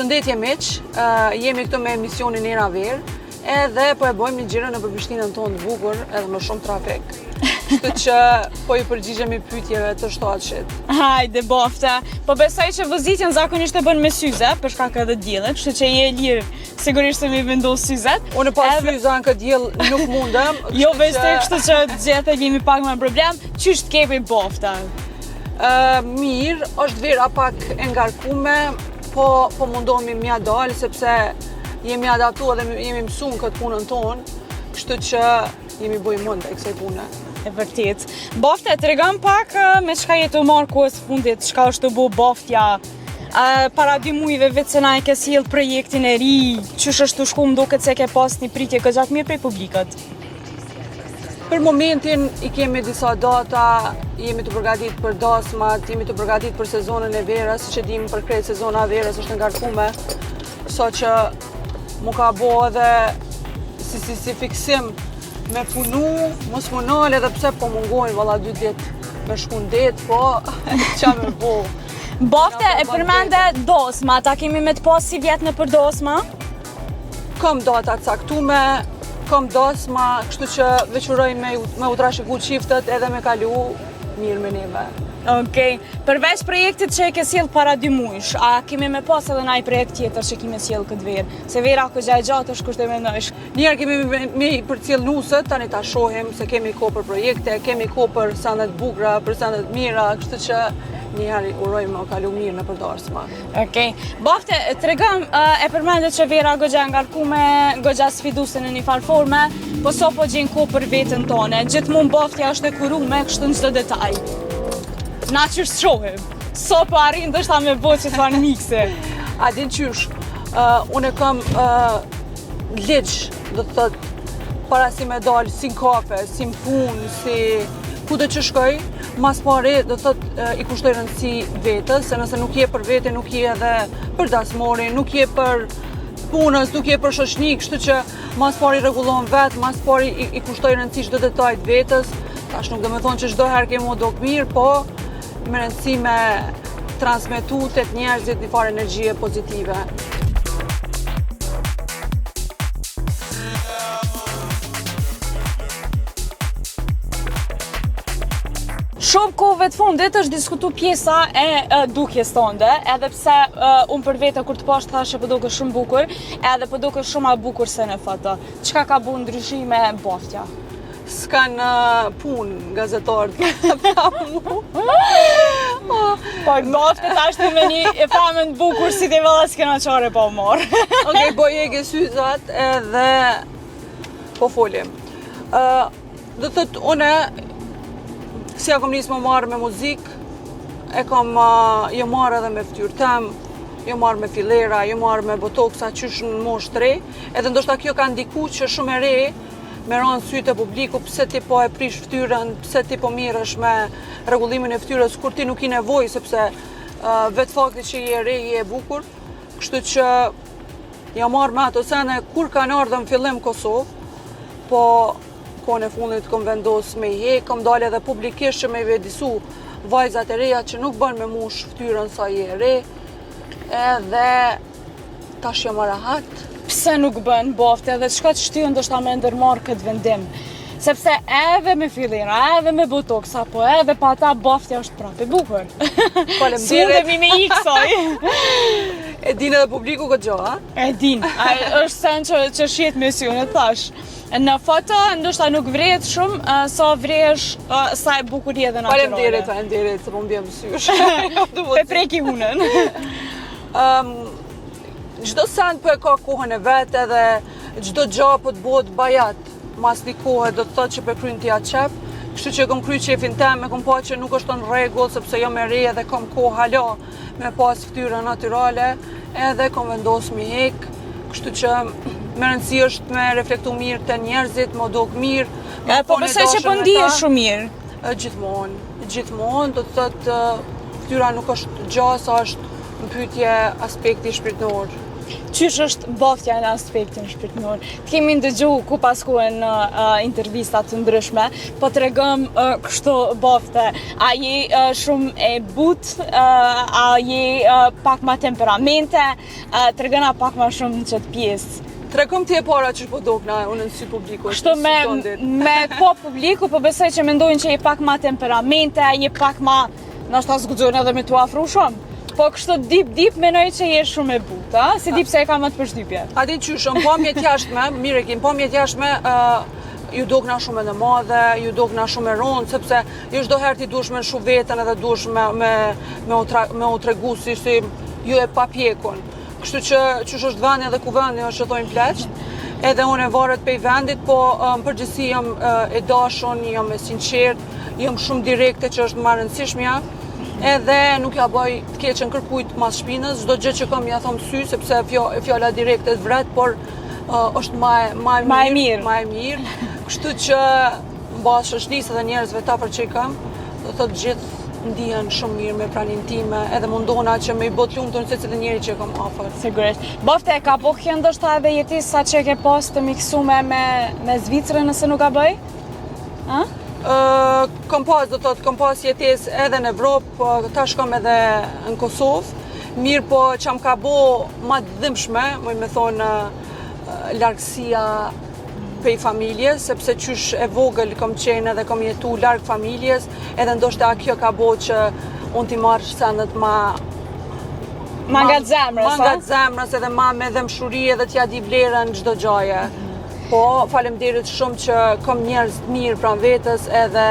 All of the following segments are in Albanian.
Përshëndetje miq, jemi këtu me emisionin Era Ver, edhe po e bëjmë një xhiro në Prishtinën tonë të bukur, edhe më shumë trafik. Kështu që po i përgjigjemi pyetjeve të shtatshit. Hajde bofta, po besoj që vozitjen zakonisht e bën me syze, për shkak edhe diellit, kështu që je lirë sigurisht se mi vendos syzet. Unë pas syza në këtë diell nuk mundem. Jo vështirë, kështu që të gjithë kemi pak më problem. Qysh të kepi bofta? Mirë, është vera pak e ngarkume, po mundohemi mja dalë, sepse jemi adaptuar dhe jemi mësuar këtë punën tonë, kështu që jemi bëj mund e kësaj pune. E vërtet. Bofta, tregon pak me çka je të marrë kohës fundit, çka është të bu boftja. Para 2 muajve vetë se na e ke sjell projektin e ri, qysh është të shku, më duket se ke pas një pritje gjatë mirë prej publikut. Për momentin i kemi disa data, jemi të përgatitur për dasmat, jemi të përgatitur për sezonën e verës, siç e dim për krejt sezona e verës është ngarkume, sa që mu ka bo edhe si fiksim me punu, mos munal edhe pse po mungojnë valla 2 ditë me shku në det, po qa me bo. Bofte e përmende dosma, ta kemi me të pas si vjetë në për dosma? Kam data caktume, kam dosma, kështu që veçuroj me u trashëgu qiftet edhe me kalu mirë me neve. Okej, përveç projektit që e ke sjell para 2 muajsh, a kemi me pas edhe ndaj projekt tjetër që kemi sjell këtë verë? Se vera ku gjatë gjatë është kusht e mendosh. Njerë kemi me përcjell nusët, tani ta shohim se kemi kohë për projekte, kemi kohë për sandet bukra, për sandet mira, kështu që njerë urojmë o kalu mirë në përdarsma. Okej, bofte, tregom e përmendet që vera gogja ngarkume, gogja sfiduse në një farë forme, po so po gjenë kohë për vetën tone. Gjithmonë boftja është e kurume, kështu në çdo detaj. Na qysh shohim, so po arrin dështa me bo që të farë mikse. A din qysh, unë e kam ligj, do të thot, para si me dalë, si në kafe, si në punë, si ku do që shkoj, mas pari do të thot i kushtoj rëndësi vetës, se nëse nuk je për vete, nuk je edhe për dasmori, nuk je për punës, nuk je për shoqni, kështu që mas pari rregullon vetë, mas pari i kushtoj rëndësi çdo detaj të vetës. Tash nuk do me thonë që çdo herë kemi u dok mirë, po me rëndësi me transmetu të njerëzit një farë energjie pozitive. Shumë kohëve të fundit është diskutu pjesa e dukjes tënde, edhe pse unë për vete kur të pash thashe po duket shumë bukur, edhe po duket shumë më bukur se në foto. Çka ka bu ndryshime boftja? S'kan punë gazetarët pa mu. Po bofte tash të me një famën të bukur si të valla s'kena qare pa marrë. Okej, po jege syzat edhe po folim. Do të thot, une si ja kom nisë më marrë me muzikë, e kom jo marrë edhe me ftyrë tem, jo marrë me filera, jo marrë me botoksa qysh në moshë të re, edhe ndoshta kjo ka ndiku që shumë e re me ranë sytë e publiku, pse ti po e prish ftyrën, pse ti po mirësh me rregullimin e ftyrës, kur ti nuk i nevoj, sepse vetë fakti që je re, je bukur, kështu që ja marrë me ato sene kur kanë ardhur në fillim Kosovë, po kohën e fundit kom vendos me hek, kom dalë edhe publikisht që me vedisu vajzat e reja që nuk bën me mush ftyrën sa je re, edhe tash jam rahat. Pse nuk bën bofte edhe çka të shtyhen ndoshta me ndërmarr këtë vendim. Sepse edhe me filera, edhe me botoksa, po edhe pa ata boftja është prapë e bukur. Faleminderit. Sundemi me iksoj. E din edhe publiku këtë gjë, a? E din, është sen që shihet me sy, unë thash. Në foto ndoshta nuk vrehet shumë, sa vresh sa e bukuria dhe natyrale. Faleminderit, se po mbjem sysh. Pe preki hunën. Çdo sen po e ka kohën e vet, edhe çdo gjë po të bëhet bajat. Mas një kohë do të thotë që po kryen t'ia qef, kështu që kom kry qefin tem, e kom pa që nuk është në rregull, sepse jam e re edhe kom kohë hala me pas ftyrën natyrale, edhe kom vendos mi hek, kështu që me rëndësi është me reflektu mirë të njerëzit, më dok mirë. Po besoj që po ndihesh shumë mirë. Gjithmonë, do të thotë ftyra nuk është gjasa, është në pyetje aspekti shpirtëror. qysh është boftja në aspektin shpirtëror. Kemi ndëgju ku paskuen në intervistat të ndryshme, po tregëm kështu bofte. A je shumë e butë, a je pak ma temperamente, tregëna pak ma shumë në qëtë pjesë. Tregëm ti e para që po dokna unë në sy publiku. Kështu me po publiku, po besoj që mendojnë që je pak ma temperamente, je pak ma, nështë ta zgudzojnë edhe me tu afru shumë. Po kështu dip menoj që je shumë e butë, si dip se e ka më të përshtypje. A di qysh, në pamjet jashtme, mire kim, pamjet jashtme, ju dokna shumë e madhe, ju dokna shumë e ronë, sepse ju çdo herë ti dush me shu vetën edhe dush me u tregu si ju e papjekun. Kështu që qysh është vendi edhe ku vendi është që thojnë pleqt, edhe unë e varet pej vendit, po në përgjithësi jam e dashun, jam e sinqert, jam shumë direkte që është më e rëndësishmja, edhe nuk ja bëj të keqen kërkujt mas shpinës, çdo gjë që kam ja thom sy, sepse fjala direkte vret, por është ma e mirë. Kështu që mbas shoqërisë dhe njerëzve ta për që i kam, do thotë gjithë ndihen shumë mirë me praninë time, edhe mundona që me i bot lumtur secili njeri që kam afër. Sigurisht. Bofte, ka po kjo ndoshta edhe jetis sa që ke pas të miksume me Zvicrën nëse nuk ka bëj? Kam pas jetis edhe në Evropë, tash kam edhe në Kosovë. Mirë po që më ka bo ma dëmshme, muj me thonë largësia pej familjes, sepse qysh e vogël kom qenë edhe kom jetu larg familjes, edhe ndoshta kjo ka bo që unë t'i marrë sendet ma nga të zemrës, ma nga të zemrës edhe ma me dëmshuri edhe t'ja di vlerën çdo gjaje. Po, faleminderit shumë që kom njerëz të mirë pranë vetës edhe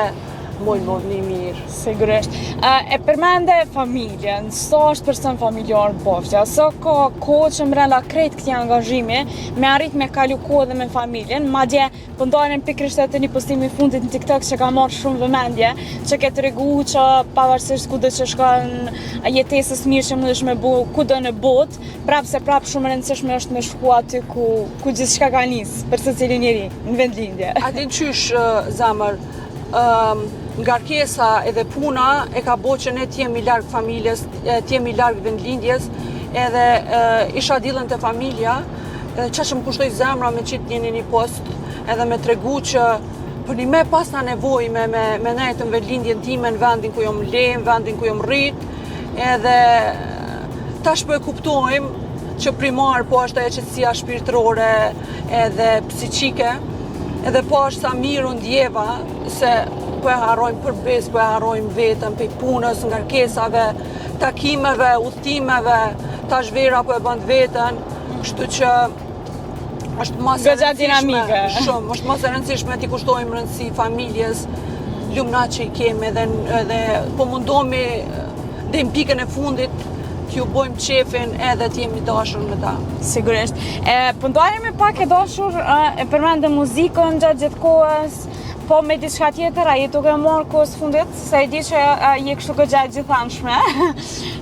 mojnë modni mirë. Sigurisht. E përmende familjen, sa është person familjar boftja, sa ka kohë që mrena krejt këti angazhimi, me arrit me kalu kohë dhe me familjen, madje pëndojnë pikrisht e një postimi fundit në TikTok që ka marrë shumë vëmendje, që ke të regu që pavarësisht kudo që shkon jetesës mirë që mundesh me bu kudo në botë, prapë se prapë shumë rëndësishme është me shku aty ku gjithçka ka nisë për secilin njeri në vendlindje. A din qysh zamër, ngarkesa edhe puna e ka bo që ne t'jemi larg familjes, t'jemi larg vendlindjes, edhe isha dillën të familja, qa që më kushtoj zemra me qitë një post, edhe me tregu që për një me pas na nevoj me nejtë në vendlindjen time, në vendin ku jom le, në vendin ku jom rrit, edhe tash po e kuptojmë që primar po është ajo qetësia shpirtërore edhe psiqike, edhe po është sa mirë ndjeva se po e harrojmë përbes, po e harrojmë vetën pej punës, ngarkesave, takimeve, udhëtimeve, tash vera po e bën vetën, kështu që është mas e rëndësishme, shumë, është mas e rëndësishme t'i kushtojmë rëndësi familjes, lumna që i kemi edhe po mundohemi dhe në pikën e fundit t'ju bojmë qefin edhe t'jemi dashur me ta. Sigurisht. Pëndojemi pak e dashur, e përmende muzikën gjatë gjithë kohës, po me diçka tjetër, a je duke marrë kohës fundit, se e di që je kështu goxha e gjithanshme,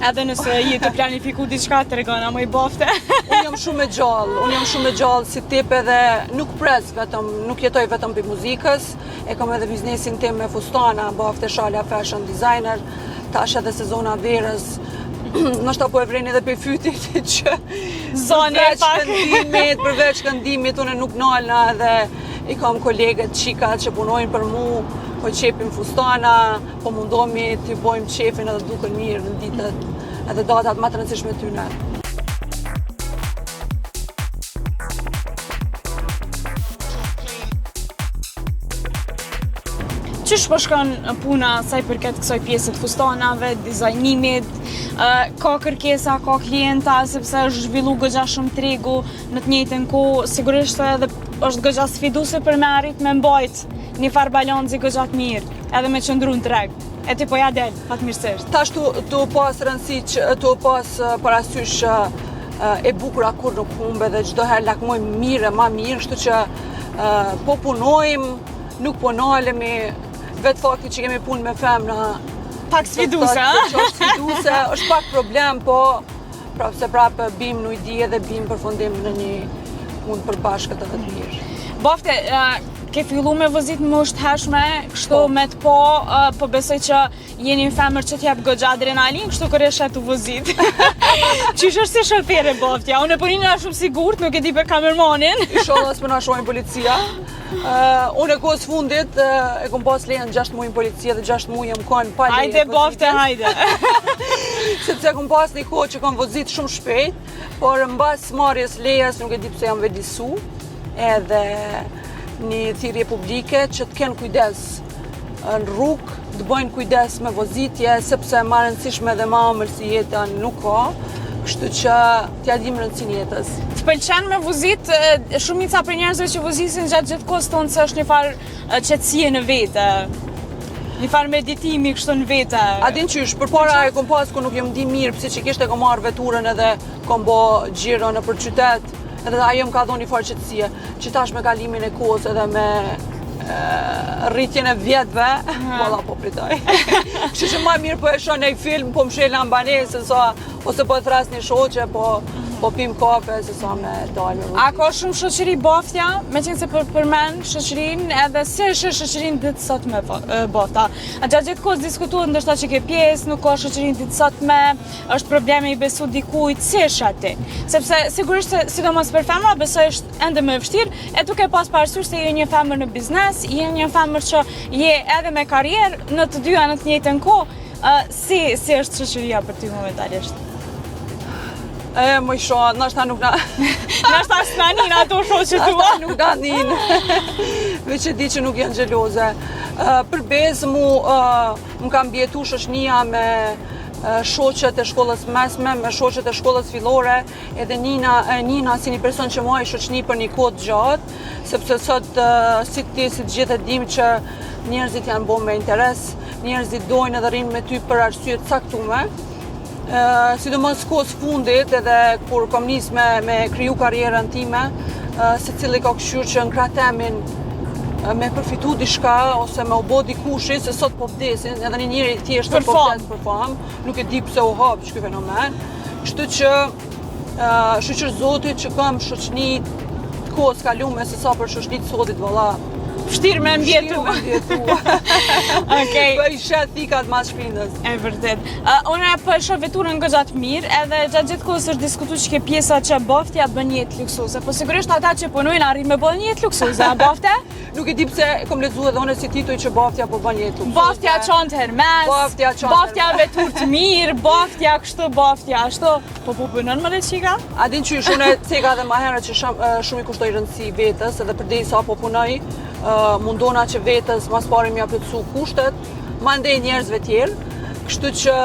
edhe nëse je të planifiku diçka të regona më i bofte. Unë jam shumë e gjallë si tip edhe nuk pres vetëm, nuk jetoj vetëm për muzikës, e kam edhe biznesin tim me fustana, bofte shalja fashion designer, tash edhe sezona verës, nështë po e vrejnë edhe për fytit që përveç këndimit unë nuk nalna edhe i kam kolegët qika që punojnë për mu, po qepim fustana, po mundohemi t'i bojmë qefin edhe duken mirë në ditët edhe datat më të rëndësishme tyne. Qysh po shkon puna sa i përket kësaj pjesë të fustanave, dizajnimit, ka kërkesa, ka klienta, sepse është zhvillu goxha shumë tregu në të njëjtën kohë, sigurisht edhe është goxha sfiduese për me arrit me mbajt një farë balanci goxha të mirë, edhe me qëndru në treg. E ti po ja del, fatmirësisht. Tash tu pas rëndësi që tu pas parasysh e bukura kur nuk humbe dhe çdo herë lakmojmë mirë, ma mirë, kështu që po punojmë, nuk po nalemi. Vetë fakti që kemi punë me femna pak sfiduese, është pak problem, po prapë se prapë bim në ujdi edhe bim përfundim në një punë përbashkët edhe të mirë. Bofte, ke fillu me vozit më ushtëshme, kështu me të po besoj që jeni një femër që t'jep goxha adrenalin, kështu kërë e të vozit. Qysh është si shofere boftja? Unë e përinin a shumë sigurt, nuk e di për kamermanin. Inshallah s'pë na shohin policia. Unë e kohës fundit e kom pas lejen 6 muaj në policia dhe 6 muaj jam kanë pa leje. Hajde bofte, hajde. Sepse kom pas një kohë që kom vozit shumë shpejt, por mbas marrjes lejes nuk e di pse jam vedisu, edhe një thirrje publike që të kenë kujdes në rrugë, të bëjnë kujdes me vozitje, sepse më rëndësishme dhe më ëmbël si jeta nuk ka, kështu që t'ja dim rëndësinë jetës. Të pëlqen me vozit, shumica për njerëzve që vozisin gjatë gjithë kohës tonë se është një farë qetësie në vete, një farë meditimi kështu në vete. A din qysh, përpara e kom pas ku nuk jam di mirë, pse që kishte kom marrë veturën edhe kom bo gjiro në për qytet, edhe ajo më ka dhonë një farë qetësie, që tash me kalimin e kohës edhe me rritjen e vjetëve, valla po pritoj. Kështu që më mirë po e shoh një film, po më shel në banesë, ose po e thras një shoqe, po pim kafe, se sa me dalë. A ka shumë shoqëri boftja, me qenë se përmen shoqërinë, edhe si është shoqërinë ditë sot me bofta? A gjatë gjithë kohës diskutuat ndoshta që ke pjesë, nuk ka shoqërinë ditë sot me, është probleme i besu dikujt, si është aty? Sepse sigurisht se sidomos për femra besoj është ende më e vështirë, e duke pas parasysh se je një femër në biznes, je një femër që je edhe me karrierë në të dyja në të njëjtën kohë, si është shoqëria për ty momentalisht? Më i shoh, nashta nuk na... Nashta s'na nin ato shoqet tua. Nashta nuk na nin. Veç e di që nuk janë xheloze. Për bezë më kam bjetu shoqënia me shoqet e shkollës mesme, me shoqet e shkollës fillore, edhe Nina si një person që mua i shoqëni për një kohë gjatë, sepse sot si ti si të gjithë e dim që njerëzit janë bo me interes, njerëzit dojnë edhe rrinë me ty për arsye të caktume. Sidomos kohës fundit edhe kur kom nis me kriju karrierën time, secili ka këshyrë që në krah temin me përfitu diçka ose me u bë dikushi, se sot po vdesin, edhe një njeri thjesht po vdes për famë, nuk e di pse u hap ky fenomen. Kështu që shqyr Zotit që kam shoqni të kohës kalume se sa për shoqni të sotit valla. Vështirë me mbjetu. Okej. Po i shet thikat mas shpindës. E vërtet. Unë po e shoh veturën goxha të mirë, edhe gjatë gjithë kohës është diskutuar që ke pjesa që boftja bën jetë luksoze. Po sigurisht ata që punojnë arrin me bën jetë luksoze, a bofte? Nuk e di pse kom lexuar edhe unë si titull që boftja po bën jetë luksoze. Boftja çon hermes. Boftja vetur të mirë, boftja kështu, boftja ashtu. Po punon më le çika? A din çysh unë ceka edhe më herët që shumë i kushtoj rëndësi vetes, edhe përderisa po punoj, mundona që vetës mas pari mja plotësu kushtet, mandej njerëzve tjerë, kështu që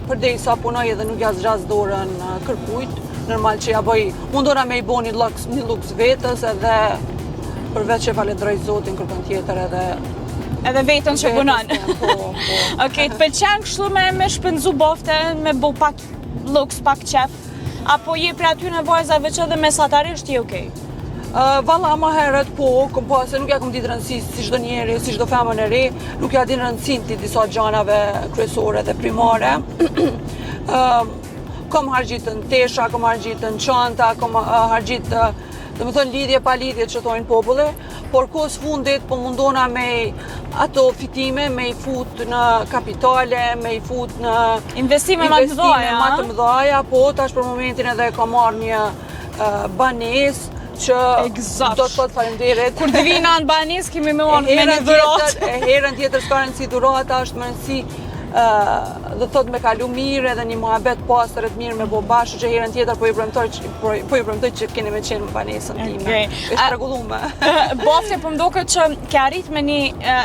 përderisa punoj edhe nuk ja zgjas dorën kërkujt, normal që ja bëj, mundona me i bo një luks vetës edhe përveç që falenderoj Zotin kërkon tjetër edhe vetën që punon. Okej, të pëlqen kështu me shpenzu bofte, me bo pak luks, pak qef, apo je për aty në vajzave që edhe mesatarisht je okej? Valla ma herët po, kom po se nuk ja kom ditë rëndësi si çdo njeri, si çdo femër e re, nuk ja din rëndësin ti disa gjanave kryesore dhe primare. Kom hargjit në tesha, kom hargjit në çanta, kom hargjit dhe më thënë lidhje pa lidhje që thojnë populli, por kohës fundit po mundona me ato fitime, me i fut në kapitale, me i fut në investime më të mëdhaja, po tash për momentin edhe ka marrë një banesë që do të thotë faleminderit. Kur të vina në banes, kemi me një dhuratë. Herën tjetër s'ka rëndësi dhurata, është më rëndësi dhe thot me kalu mirë edhe një muhabet pastër e të mirë me bo bashkë, që herën tjetër po i premtoj që keni me qenë më banesën time. Është rregullume. Bofte, po mdoket që ke arrit me një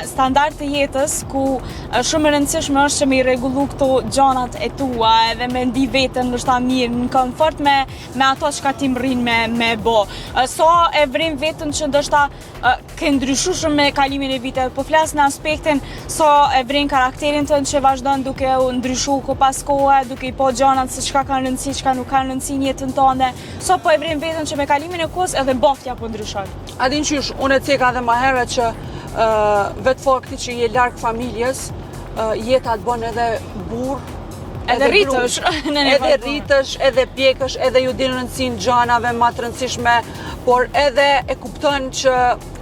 standard të jetës ku shumë e rëndësishme është që me i rregullu këto gjanat e tua edhe me ndi veten ndoshta mirë, në komfort me ato çka ti rrin me bo. Sa e vrin veten që ndoshta ke ndryshu shumë me kalimin e viteve, po flas në aspektin sa e vrin karakterin tënd që vazhdon duke u ndryshu ko pas kohe, duke i po gjanat se çka kanë rëndësi, çka nuk kanë rëndësi në jetën tënde. Sa po e vrin veten që me kalimin e kohës edhe boftja po ndryshon. A din qysh, unë e ceka edhe më herët që vetë fakti që je larg familjes, jeta të bën edhe burr Edhe rritësh në një Edhe rritësh, edhe pjekësh, edhe ju din rëndësinë gjanave ma të rëndësishme, por edhe e kupton që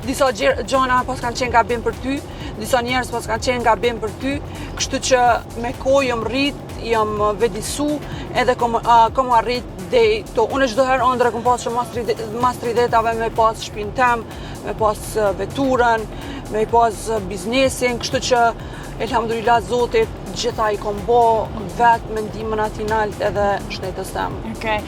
disa gjana pas kanë qenë gabim për ty, disa njerëz pas kanë qenë gabim për ty, kështu që me kohë jam rrit, jam vedisu, edhe kom arrit deri to. Unë çdo herë ëndra kom pas që mas 30-ave me pas shtëpinë tem, me pas veturën, me pas biznesin, kështu që elhamdulillah Zotit gjitha i kom bo vetë me ndihmën atinalt edhe shnetës tem. Okej.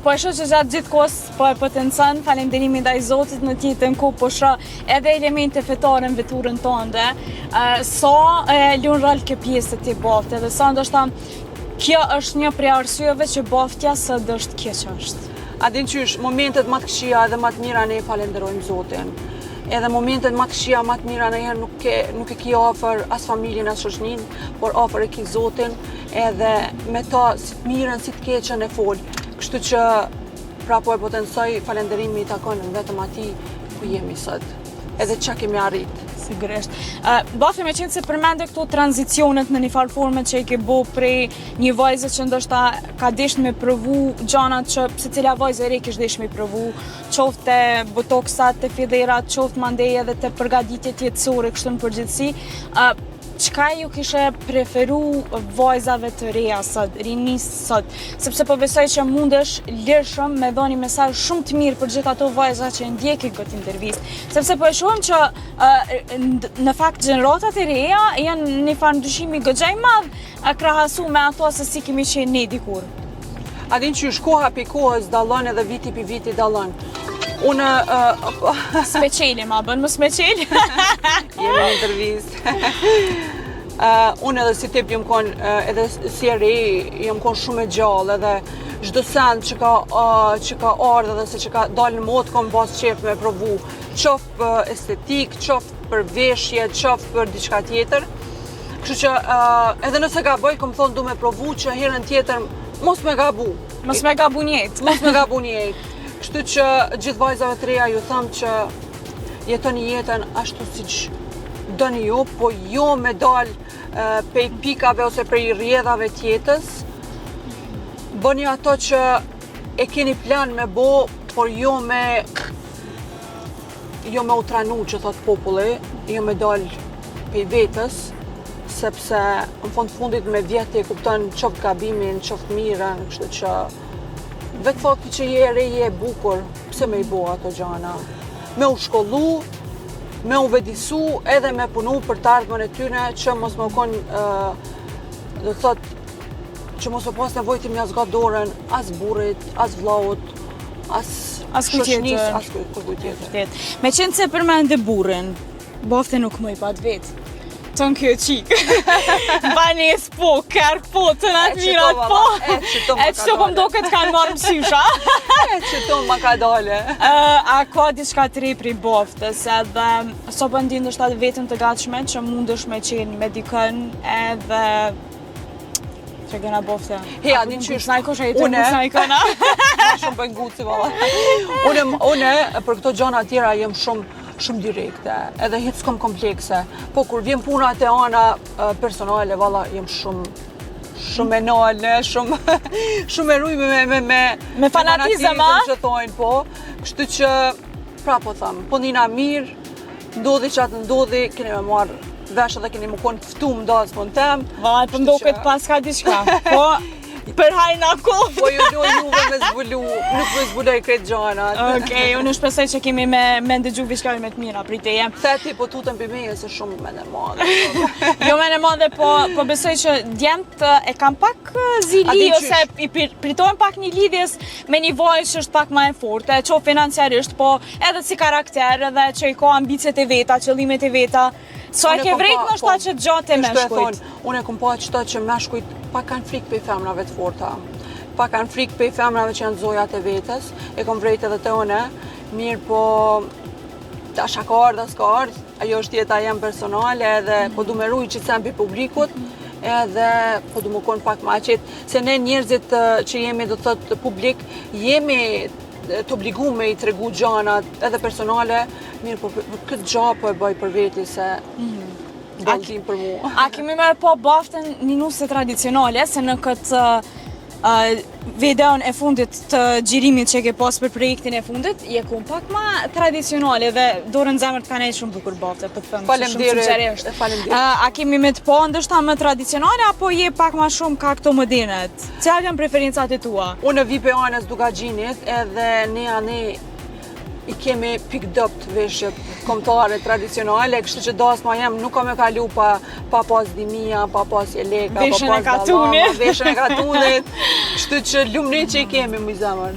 Po e shoh që gjatë gjithë kohës po e potencon, falënderimi ndaj Zotit në të njëjtën kohë po shoh edhe elemente fetare në veturën tënde. Sa lën rol kjo pjesë e ti bafte dhe sa ndoshta kjo është një prej arsyeve që baftja sot është kjo që është. A din qysh, momentet më të këqija dhe më të mira ne falenderojmë Zotin. Edhe momentet më të këqija, më të mira ndonjëherë nuk e ki afër as familjen as shoqërinë, por afër e ki Zotin, edhe me ta si të mirën, si të keqen e fol. Kështu që pra po e potencoj, falenderimi i takon vetëm atij ku jemi sot. Edhe çka kemi arrit. Sigurisht. Bafi me qenë se përmende këto tranzicionet në një farë forme që i ke bo prej një vajze që ndoshta ka desh me provu gjanat që secila vajze e re kish desh me provu, qoftë botoksat, te fiderat, qoftë mandej edhe te përgatitjet jetësore kështu në përgjithësi. Çka ju kishe preferu vajzave të reja sot, rinis sot, sepse po besoj që mundesh lirshëm me dhënë një mesazh shumë të mirë për gjithë ato vajza që ndjekin këtë intervistë, sepse po e shohim që në fakt gjeneratat e reja janë një farë ndryshimi goxha i madh krahasu me ato se si kemi qenë ne dikur. A din që koha pi kohës dallon edhe viti pi viti dallon. Unë... Speqeli ma bën, më speqeli. Jemi në intervistë. Unë edhe si tip jam kon, edhe si e re, jam kon shumë e gjallë edhe çdo send që ka ardhur edhe se që ka dalë në modë kam pas qef me provu. Qoftë për estetik, qoftë për veshje, qoftë për diçka tjetër. Kështu që edhe nëse gaboj, kom thonë du me provu që herën tjetër mos me gabu. Mos me gabu njëjtë. Mos me gabu njëjtë. Kështu që gjithë vajzave të reja ju them që jetoni jetën ashtu siç doni ju, po jo me dal prej pikave ose prej rrjedhave të jetës. Bëni ato që e keni plan me bo, por jo me utranu që thot populli, jo me dal prej vetës, sepse në fundit me vjetë e kupton qoftë gabimin, qoftë mirën, kështu që vetë fakti që je e re, je e bukur, pse me i bo ato gjana? Me u shkollu, me u vedisu, edhe me punu për të ardhmen e tyne që mos më konë, dhe thot, që mos më pas nevojë të mja zgat dorën, as burrit, as vllaut, as shoqënisë, as kujt tjetër. Me qenë se përmende burrin, bafte nuk më i pat vetë. Ton kjo qikë. Bani e s'po, kërk po, të natë mirat po. E qëto po mdo këtë kanë marrë mësysha. E qëto ma ka dale. A ka diçka të re pri baftës, edhe so bëndi ndështë atë vetën të gatshme që mundësh me qenë me dikën edhe që gëna bafte. Heja, din qysh, une, shumë për nguci, une për këto gjana tjera jem shumë direkte, edhe hiç s'kom komplekse. Po kur vjen puna te ana personale, valla jem shumë enale, shumë e rujme me fanatizëm që thojnë, po. Kështu që, pra po thëmë, po nina mirë, ndodhi që atë ndodhi, keni me marrë vesh edhe keni më konë ftu më dalë s'pon tem. Vaj, për ndo këtë pas ka diçka, po për hajna kohë. Po ju do juve me zbulu, nuk me zbuloj kretë gjanat. Okej, unë shpresoj që kemi me ndëgju vishkari me të mira prej teje. Se ti po tutën për meje se shumë mene madhe. Jo mene madhe, po besoj që djemt e kam pak zili, ose i pritojnë pak një lidhjes me një vajzë që është pak ma e forte, që financiarisht, po edhe si karakter, edhe që i ka ambicet e veta, qëllimet e veta. So e ke vrejt në shta që gjate me shkujt? Unë e kom pa qëta që me shkujt pak kanë frikë për femrave të forta. Pak kanë frikë për femrave që janë zojat e vetës. E kom vrejt edhe të une. Mirë po, ta shaka ardha s'ka ardhë. Ajo është jeta jem personale edhe po du me ruj që të për publikut. Edhe po du më konë pak ma qetë. Se ne njerëzit që jemi do të thëtë publik, jemi të obligume i tregu gjanat edhe personale, mirë, po këtë gja po e bëj për veti se Dalltim për mua. A kemi me po baftën një nuse tradicionale, se në këtë videon e fundit të xhirimit që ke pas për projektin e fundit, je ku pak ma tradicionale dhe dorën zemër të ka nejtë shumë bukur bafte, për të thënë shumë sinqerisht. Faleminderit. A kemi me të po ndështa më tradicionale, apo je pak ma shumë ka këto modernet? Cilat janë preferencat e tua? Unë vi për anës Dugaxhinit edhe ne i kemi pikdopt veshjet kombëtare tradicionale, kështu që dasma jam nuk kam e kalu pa pas dimia, pa pas jeleka, pa Veshën e pas katunit. veshën e katunit, kështu që lumrit që i kemi më zemër.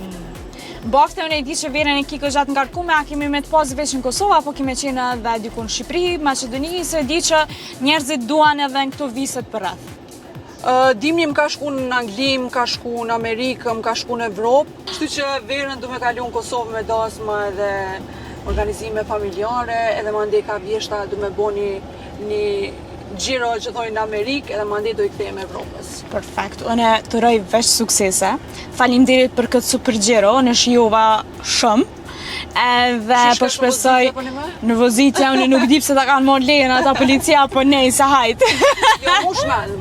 Bafte unë e di që verën e kiko gjatë ngarkume, a kemi me të pas veç në Kosovë, apo kemi qenë edhe diku në Shqipëri, Maqedoni, se di që njerëzit duan edhe në këto viset për rreth. Dimni më ka shku në Angli, më ka shku në Amerikë, më ka shku në Evropë, kështu që verën du me kalu në Kosovë me dasma edhe organizime familjare, edhe ma ndej ka vjeshta du me bo një gjiro që thojnë në Amerikë, edhe ma ndej do i kthejmë Evropës. Perfekt, unë të roj veç suksese. Faleminderit për këtë super gjiro, në shijova shumë. Edhe po shpresoj në vozitja unë nuk di pse ta kanë marrë lejen ata policia, po nej se hajt. Jo, mushman.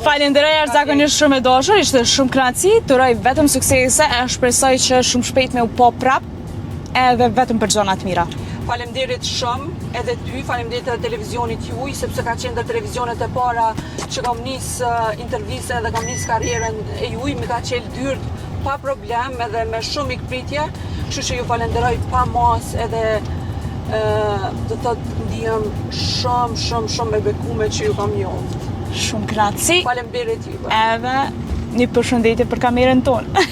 Falenderoj jashtëzakonisht shumë e dashur, ishte shumë kënaqësi, të uroj vetëm suksese, e shpresoj që shumë shpejt me u po prap, edhe vetëm për gjëra të mira. Faleminderit shumë edhe ty, faleminderit edhe televizionit juaj, sepse ka qenë dhe televizionet e para që kam nis interviste dhe kam nis karrierën e juaj, më ka qenë dyrt pa problem edhe me shumë ikpritje, kështu që ju falenderoj pa mas edhe do të ndihem shumë e bekume që ju kam njoft. Shumë kënaqësi. Faleminderit juve. Edhe një përshëndetje për kamerën tonë.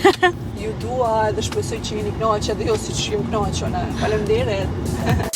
Ju dua edhe shpresoj që jeni kënaqur edhe jo siç jam kënaqur. Faleminderit.